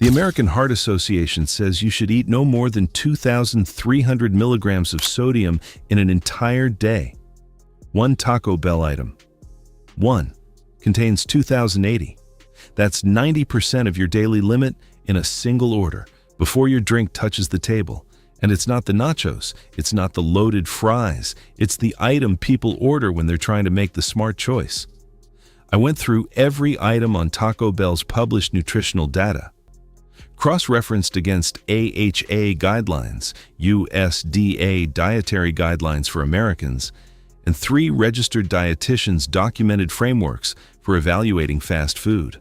The American Heart Association says you should eat no more than 2,300 milligrams of sodium in an entire day. One Taco Bell item. 1. Contains 2,080. That's 90% of your daily limit in a single order, before your drink touches the table. And it's not the nachos, it's not the loaded fries, it's the item people order when they're trying to make the smart choice. I went through every item on Taco Bell's published nutritional data, cross-referenced against AHA guidelines, USDA dietary guidelines for Americans, and 3 registered dietitians' documented frameworks for evaluating fast food.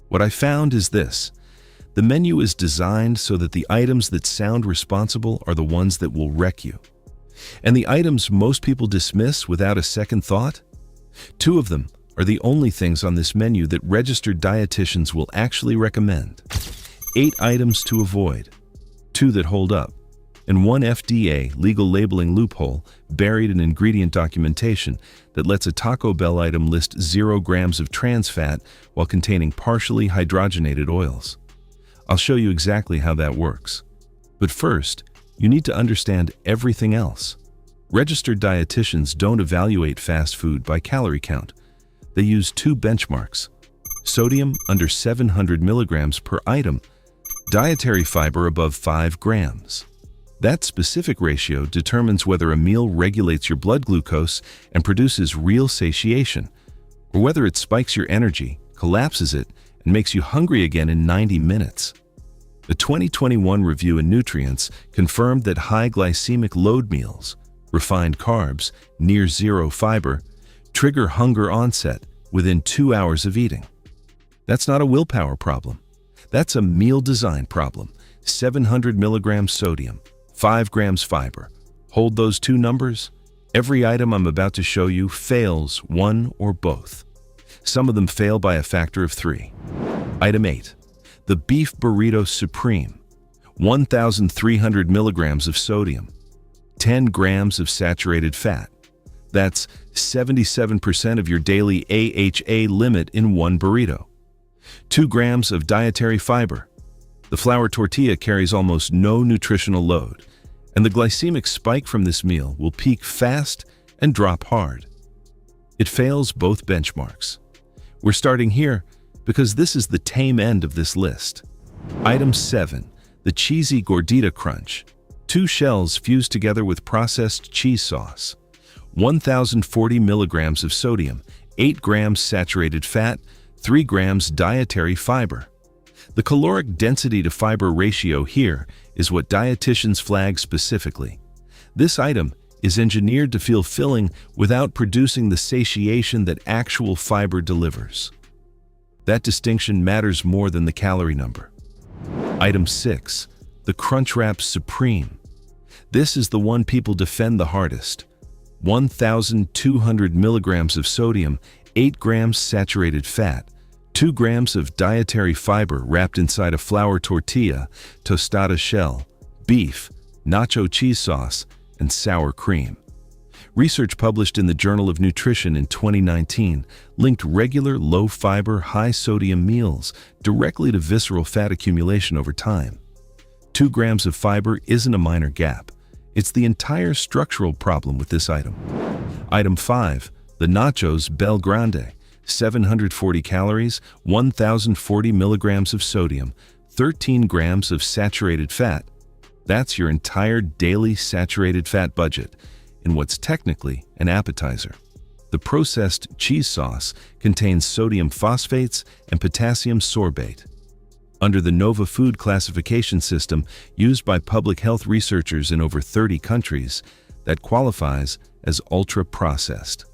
What I found is this: the menu is designed so that the items that sound responsible are the ones that will wreck you. And the items most people dismiss without a second thought? 2 of them are the only things on this menu that registered dietitians will actually recommend. 8 items to avoid, 2 that hold up, and 1 FDA legal labeling loophole buried in ingredient documentation that lets a Taco Bell item list 0 grams of trans fat while containing partially hydrogenated oils. I'll show you exactly how that works. But first, you need to understand everything else. Registered dietitians don't evaluate fast food by calorie count. They use 2 benchmarks: sodium under 700 milligrams per item, dietary fiber above 5 grams. That specific ratio determines whether a meal regulates your blood glucose and produces real satiation, or whether it spikes your energy, collapses it, and makes you hungry again in 90 minutes. A 2021 review in Nutrients confirmed that high glycemic load meals, refined carbs, near zero fiber, trigger hunger onset within 2 hours of eating. That's not a willpower problem. That's a meal design problem. 700 milligrams sodium, 5 grams fiber. Hold those 2 numbers. Every item I'm about to show you fails one or both. Some of them fail by a factor of 3. Item 8. The Beef Burrito Supreme. 1,300 milligrams of sodium. 10 grams of saturated fat. That's 77% of your daily AHA limit in one burrito. 2 grams of dietary fiber. The flour tortilla carries almost no nutritional load, and the glycemic spike from this meal will peak fast and drop hard. It fails both benchmarks. We're starting here because this is the tame end of this list. Item 7. The Cheesy Gordita Crunch. 2 shells fused together with processed cheese sauce. 1,040 milligrams of sodium, 8 grams saturated fat, 3 grams dietary fiber. The caloric density to fiber ratio here is what dietitians flag specifically. This item is engineered to feel filling without producing the satiation that actual fiber delivers. That distinction matters more than the calorie number. Item 6. The Crunchwrap Supreme. This is the one people defend the hardest. 1,200 milligrams of sodium, 8 grams saturated fat, 2 grams of dietary fiber wrapped inside a flour tortilla, tostada shell, beef, nacho cheese sauce, and sour cream. Research published in the Journal of Nutrition in 2019 linked regular low-fiber, high-sodium meals directly to visceral fat accumulation over time. 2 grams of fiber isn't a minor gap. It's the entire structural problem with this item. Item 5. The Nachos Bel Grande. 740 calories, 1,040 milligrams of sodium, 13 grams of saturated fat. That's your entire daily saturated fat budget in what's technically an appetizer. The processed cheese sauce contains sodium phosphates and potassium sorbate. Under the Nova Food classification system used by public health researchers in over 30 countries, that qualifies as ultra-processed.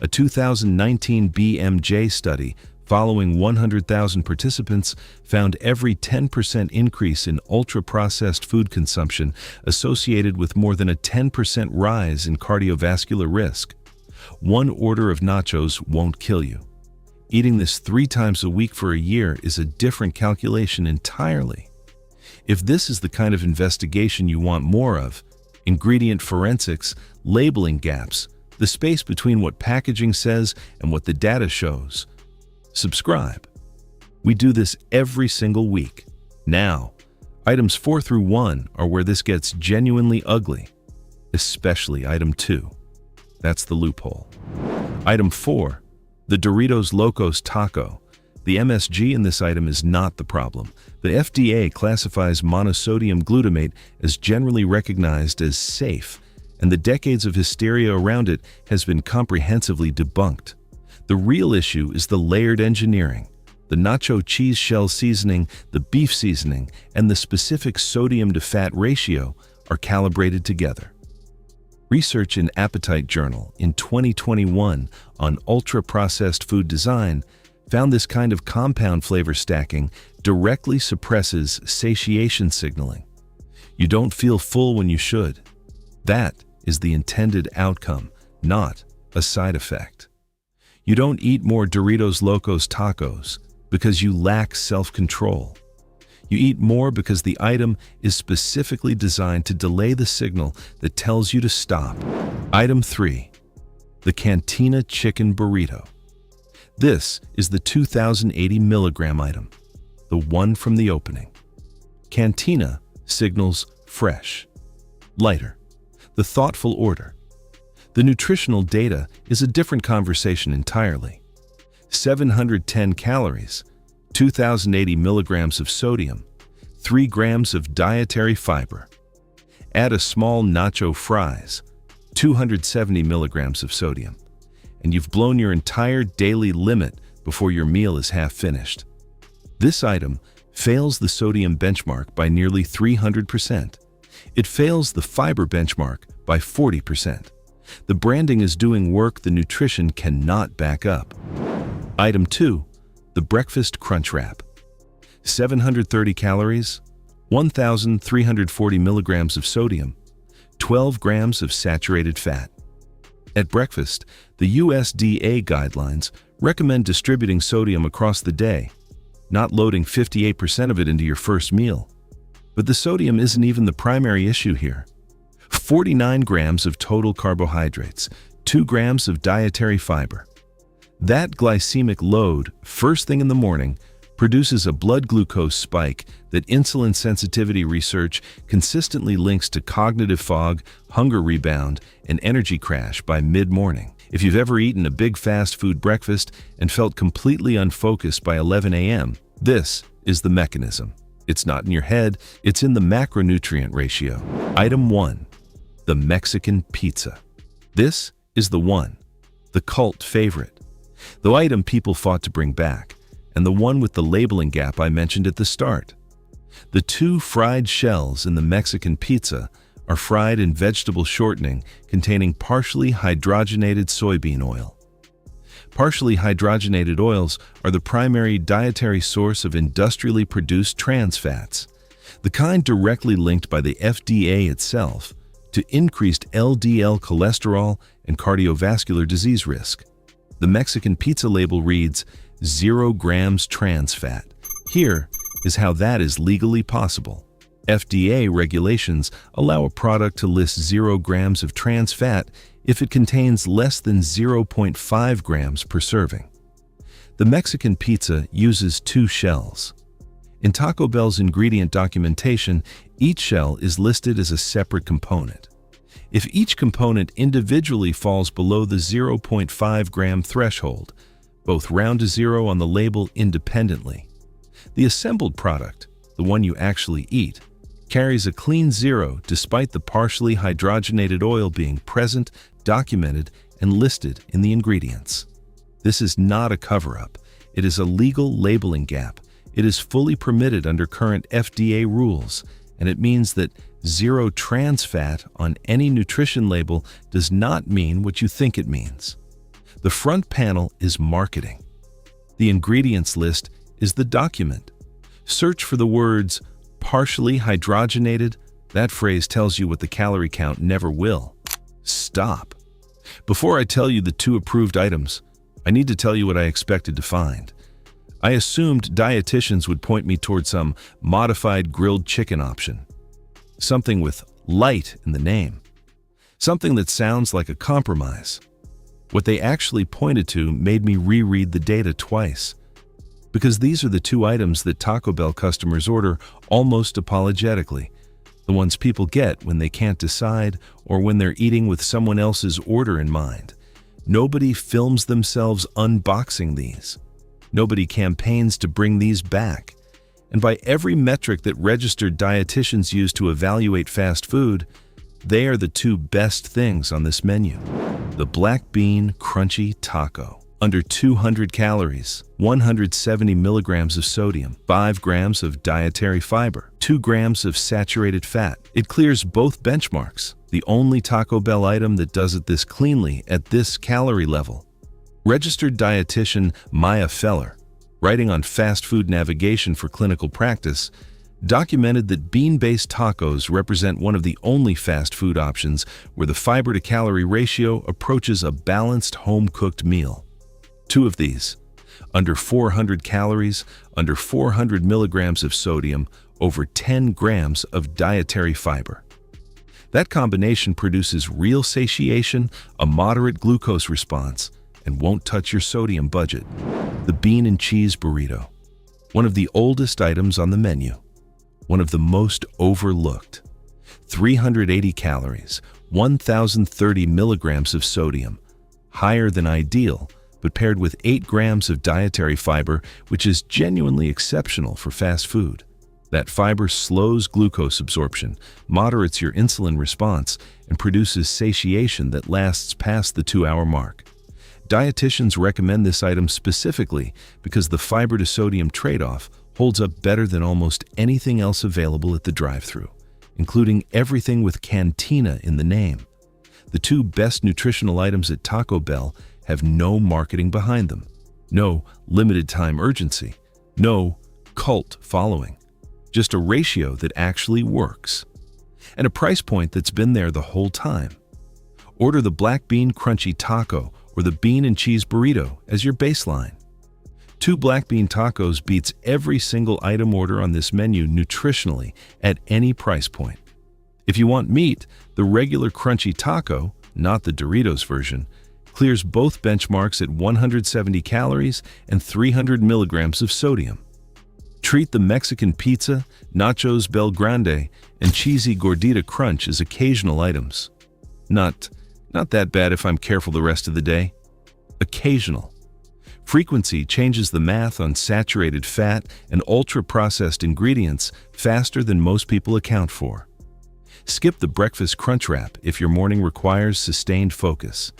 A 2019 BMJ study following 100,000 participants found every 10% increase in ultra-processed food consumption associated with more than a 10% rise in cardiovascular risk. 1 order of nachos won't kill you. Eating this 3 times a week for a year is a different calculation entirely. If this is the kind of investigation you want more of, ingredient forensics, labeling gaps, the space between what packaging says and what the data shows, subscribe. We do this every single week. Now, items 4 through 1 are where this gets genuinely ugly, especially item 2. That's the loophole. Item 4, the Doritos Locos Taco. The MSG in this item is not the problem. The FDA classifies monosodium glutamate as generally recognized as safe, and the decades of hysteria around it has been comprehensively debunked. The real issue is the layered engineering. The nacho cheese shell seasoning, the beef seasoning, and the specific sodium-to-fat ratio are calibrated together. Research in Appetite Journal in 2021 on ultra-processed food design found this kind of compound flavor stacking directly suppresses satiation signaling. You don't feel full when you should. That is the intended outcome, not a side effect. You don't eat more Doritos Locos Tacos because you lack self-control. You eat more because the item is specifically designed to delay the signal that tells you to stop. Item 3, the Cantina Chicken Burrito. This is the 2,080 milligram item, the one from the opening. Cantina signals fresh, lighter, the thoughtful order. The nutritional data is a different conversation entirely. 710 calories, 2,080 milligrams of sodium, 3 grams of dietary fiber. Add a small nacho fries, 270 milligrams of sodium, and you've blown your entire daily limit before your meal is half finished. This item fails the sodium benchmark by nearly 300%. It fails the fiber benchmark by 40%. The branding is doing work the nutrition cannot back up. Item 2, the Breakfast Crunch Wrap. 730 calories, 1,340 milligrams of sodium, 12 grams of saturated fat. At breakfast, the USDA guidelines recommend distributing sodium across the day, not loading 58% of it into your first meal. But the sodium isn't even the primary issue here. 49 grams of total carbohydrates, 2 grams of dietary fiber. That glycemic load, first thing in the morning, produces a blood glucose spike that insulin sensitivity research consistently links to cognitive fog, hunger rebound, and energy crash by mid-morning. If you've ever eaten a big fast food breakfast and felt completely unfocused by 11 a.m., this is the mechanism. It's not in your head, it's in the macronutrient ratio. Item 1, the Mexican pizza. This is the one, the cult favorite, the item people fought to bring back, and the one with the labeling gap I mentioned at the start. The 2 fried shells in the Mexican pizza are fried in vegetable shortening containing partially hydrogenated soybean oil. Partially hydrogenated oils are the primary dietary source of industrially produced trans fats, the kind directly linked by the FDA itself to increased LDL cholesterol and cardiovascular disease risk. The Mexican pizza label reads 0 grams trans fat. Here is how that is legally possible. FDA regulations allow a product to list 0 grams of trans fat if it contains less than 0.5 grams per serving. The Mexican pizza uses 2 shells. In Taco Bell's ingredient documentation, each shell is listed as a separate component. If each component individually falls below the 0.5 gram threshold, both round to 0 on the label independently. The assembled product, the one you actually eat, carries a clean 0 despite the partially hydrogenated oil being present, documented, and listed in the ingredients. This is not a cover-up. It is a legal labeling gap. It is fully permitted under current FDA rules, and it means that 0 trans fat on any nutrition label does not mean what you think it means. The front panel is marketing. The ingredients list is the document. Search for the words partially hydrogenated. That phrase tells you what the calorie count never will. Stop. Before I tell you the 2 approved items, I need to tell you what I expected to find. I assumed dietitians would point me toward some modified grilled chicken option. Something with light in the name. Something that sounds like a compromise. What they actually pointed to made me reread the data twice. Because these are the two items that Taco Bell customers order almost apologetically, the ones people get when they can't decide or when they're eating with someone else's order in mind. Nobody films themselves unboxing these. Nobody campaigns to bring these back. And by every metric that registered dietitians use to evaluate fast food, they are the two best things on this menu. The black bean crunchy taco. Under 200 calories, 170 milligrams of sodium, 5 grams of dietary fiber, 2 grams of saturated fat. It clears both benchmarks, the only Taco Bell item that does it this cleanly at this calorie level. Registered dietitian Maya Feller, writing on Fast Food Navigation for Clinical Practice, documented that bean-based tacos represent one of the only fast food options where the fiber-to-calorie ratio approaches a balanced home-cooked meal. 2 of these, under 400 calories, under 400 milligrams of sodium, over 10 grams of dietary fiber. That combination produces real satiation, a moderate glucose response, and won't touch your sodium budget. The bean and cheese burrito, one of the oldest items on the menu, one of the most overlooked. 380 calories, 1,030 milligrams of sodium, higher than ideal, but paired with 8 grams of dietary fiber, which is genuinely exceptional for fast food. That fiber slows glucose absorption, moderates your insulin response, and produces satiation that lasts past the 2-hour mark. Dietitians recommend this item specifically because the fiber-to-sodium trade-off holds up better than almost anything else available at the drive-thru, including everything with Cantina in the name. The two best nutritional items at Taco Bell have no marketing behind them, no limited-time urgency, no cult following, just a ratio that actually works, and a price point that's been there the whole time. Order the black bean crunchy taco or the bean and cheese burrito as your baseline. 2 black bean tacos beats every single item order on this menu nutritionally at any price point. If you want meat, the regular crunchy taco, not the Doritos version, clears both benchmarks at 170 calories and 300 milligrams of sodium. Treat the Mexican pizza, nachos Bel Grande, and cheesy gordita crunch as occasional items. Not that bad if I'm careful the rest of the day. Occasional. Frequency changes the math on saturated fat and ultra-processed ingredients faster than most people account for. Skip the breakfast crunch wrap if your morning requires sustained focus.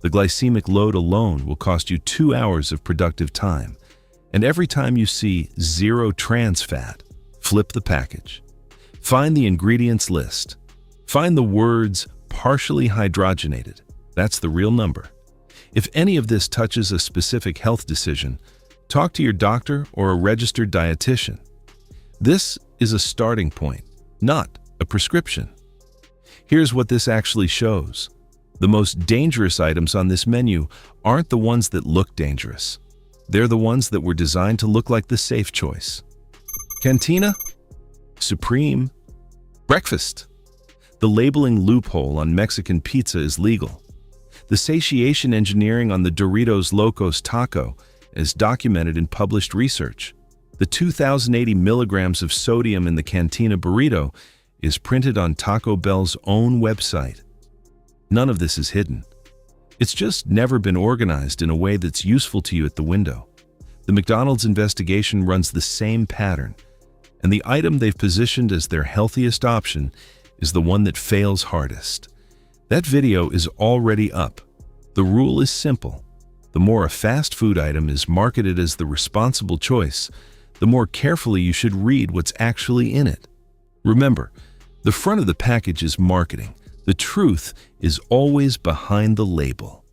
The glycemic load alone will cost you 2 hours of productive time. And every time you see 0 trans fat, flip the package. Find the ingredients list. Find the words partially hydrogenated. That's the real number. If any of this touches a specific health decision, talk to your doctor or a registered dietitian. This is a starting point, not a prescription. Here's what this actually shows. The most dangerous items on this menu aren't the ones that look dangerous. They're the ones that were designed to look like the safe choice. Cantina? Supreme? Breakfast? The labeling loophole on Mexican pizza is legal. The satiation engineering on the Doritos Locos Taco is documented in published research. The 2,080 milligrams of sodium in the Cantina burrito is printed on Taco Bell's own website. None of this is hidden. It's just never been organized in a way that's useful to you at the window. The McDonald's investigation runs the same pattern, and the item they've positioned as their healthiest option is the one that fails hardest. That video is already up. The rule is simple. The more a fast food item is marketed as the responsible choice, the more carefully you should read what's actually in it. Remember, the front of the package is marketing. The truth is always behind the label.